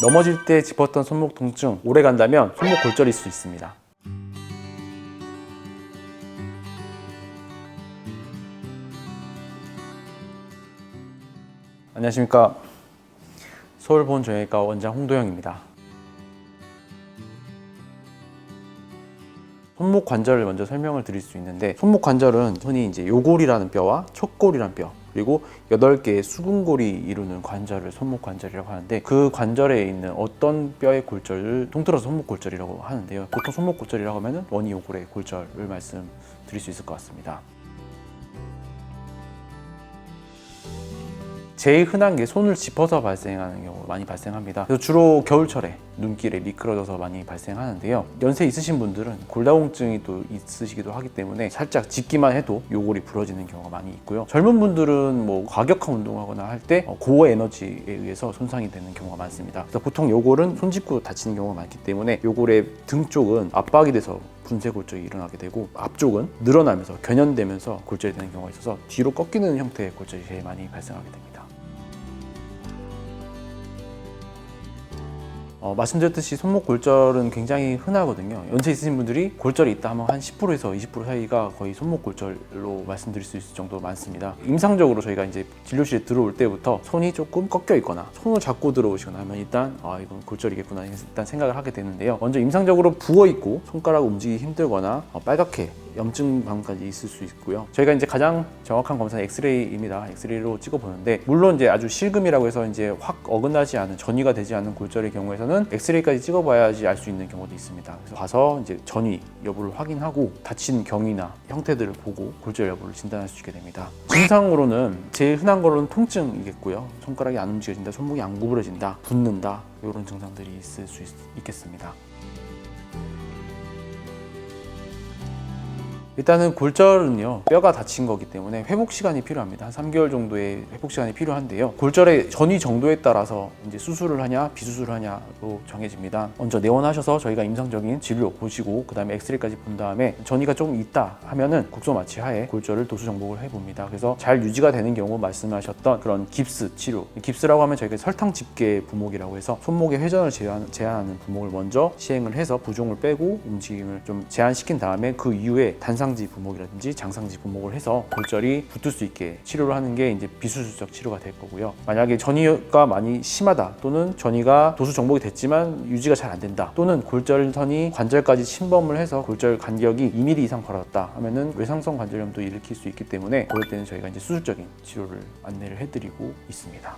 넘어질 때 짚었던 손목 통증 오래 간다면 손목 골절일 수 있습니다. 안녕하십니까. 서울보훈정형외과 원장 홍도영입니다. 손목 관절을 먼저 설명을 드릴 수 있는데, 손목 관절은 흔히 이제 요골이라는 뼈와 척골이라는 뼈, 그리고 8개의 수근골이 이루는 관절을 손목 관절이라고 하는데, 그 관절에 있는 어떤 뼈의 골절을 통틀어서 손목 골절이라고 하는데요. 보통 손목 골절이라고 하면 원이 요골의 골절을 말씀드릴 수 있을 것 같습니다. 제일 흔한 게 손을 짚어서 발생하는 경우가 많이 발생합니다. 그래서 주로 겨울철에 눈길에 미끄러져서 많이 발생하는데요. 연세 있으신 분들은 골다공증이 또 있으시기도 하기 때문에 살짝 짚기만 해도 요골이 부러지는 경우가 많이 있고요. 젊은 분들은 뭐 과격한 운동을 하거나 할 때 고에너지에 의해서 손상이 되는 경우가 많습니다. 그래서 보통 요골은 손 짚고 다치는 경우가 많기 때문에 요골의 등 쪽은 압박이 돼서 분쇄 골절이 일어나게 되고, 앞쪽은 늘어나면서 견연되면서 골절이 되는 경우가 있어서 뒤로 꺾이는 형태의 골절이 제일 많이 발생하게 됩니다. 말씀드렸듯이 손목 골절은 굉장히 흔하거든요. 연세 있으신 분들이 골절이 있다 하면 한 10%에서 20% 사이가 거의 손목 골절로 말씀드릴 수 있을 정도로 많습니다. 임상적으로 저희가 이제 진료실에 들어올 때부터 손이 조금 꺾여 있거나 손을 잡고 들어오시거나 하면 일단 이건 골절이겠구나 일단 생각을 하게 되는데요. 먼저 임상적으로 부어 있고 손가락 움직이기 힘들거나 빨갛게 염증 반응까지 있을 수 있고요. 저희가 이제 가장 정확한 검사는 엑스레이입니다. 엑스레이로 찍어 보는데, 물론 이제 아주 실금이라고 해서 이제 확 어긋나지 않은, 전이가 되지 않은 골절의 경우에서는 엑스레이까지 찍어봐야지 알 수 있는 경우도 있습니다. 그래서 봐서 이제 전이 여부를 확인하고 다친 경위나 형태들을 보고 골절 여부를 진단할 수 있게 됩니다. 증상으로는 제일 흔한 거로는 통증이겠고요. 손가락이 안 움직여진다, 손목이 안 구부러진다, 붓는다, 이런 증상들이 있을 수 있겠습니다. 일단은 골절은요, 뼈가 다친 거기 때문에 회복 시간이 필요합니다. 한 3개월 정도의 회복 시간이 필요한데요. 골절의 전이 정도에 따라서 이제 수술을 하냐 비수술을 하냐로 정해집니다. 먼저 내원하셔서 저희가 임상적인 진료 보시고 그 다음에 엑스레이까지 본 다음에 전이가 조금 있다 하면은 국소 마취 하에 골절을 도수 정복을 해봅니다. 그래서 잘 유지가 되는 경우 말씀하셨던 그런 깁스 치료, 깁스라고 하면 저희가 설탕 집게 부목이라고 해서 손목의 회전을 제한하는 부목을 먼저 시행을 해서 부종을 빼고 움직임을 좀 제한시킨 다음에 그 이후에 단상지 부목이라든지 장상지 부목을 해서 골절이 붙을 수 있게 치료를 하는 게 이제 비수술적 치료가 될 거고요. 만약에 전이가 많이 심하다, 또는 전이가 도수 정복이 됐지만 유지가 잘 안 된다, 또는 골절선이 관절까지 침범을 해서 골절 간격이 2mm 이상 벌어졌다 하면은 외상성 관절염도 일으킬 수 있기 때문에 그럴 때는 저희가 이제 수술적인 치료를 안내를 해드리고 있습니다.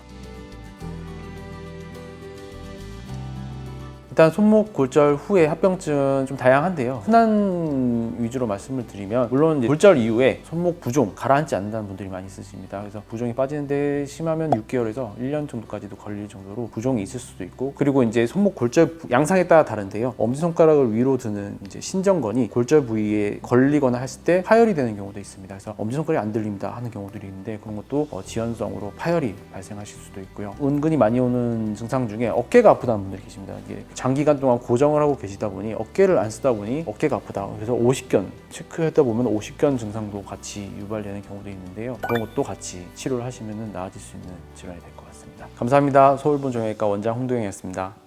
일단 손목 골절 후에 합병증은 좀 다양한데요. 흔한 위주로 말씀을 드리면, 물론 이제 골절 이후에 손목 부종 가라앉지 않는다는 분들이 많이 있으십니다. 그래서 부종이 빠지는데 심하면 6개월에서 1년 정도까지도 걸릴 정도로 부종이 있을 수도 있고, 그리고 이제 손목 골절 양상에 따라 다른데요. 엄지손가락을 위로 드는 이제 신전건이 골절 부위에 걸리거나 했을 때 파열이 되는 경우도 있습니다. 그래서 엄지손가락이 안 들립니다 하는 경우들이 있는데, 그런 것도 지연성으로 파열이 발생하실 수도 있고요. 은근히 많이 오는 증상 중에 어깨가 아프다는 분들이 계십니다. 이게 장기간 동안 고정을 하고 계시다 보니 어깨를 안 쓰다 보니 어깨가 아프다. 그래서 오십견 체크하다 보면 오십견 증상도 같이 유발되는 경우도 있는데요. 그런 것도 같이 치료를 하시면 나아질 수 있는 질환이 될 것 같습니다. 감사합니다. 서울보훈정형외과 원장 홍도영이었습니다.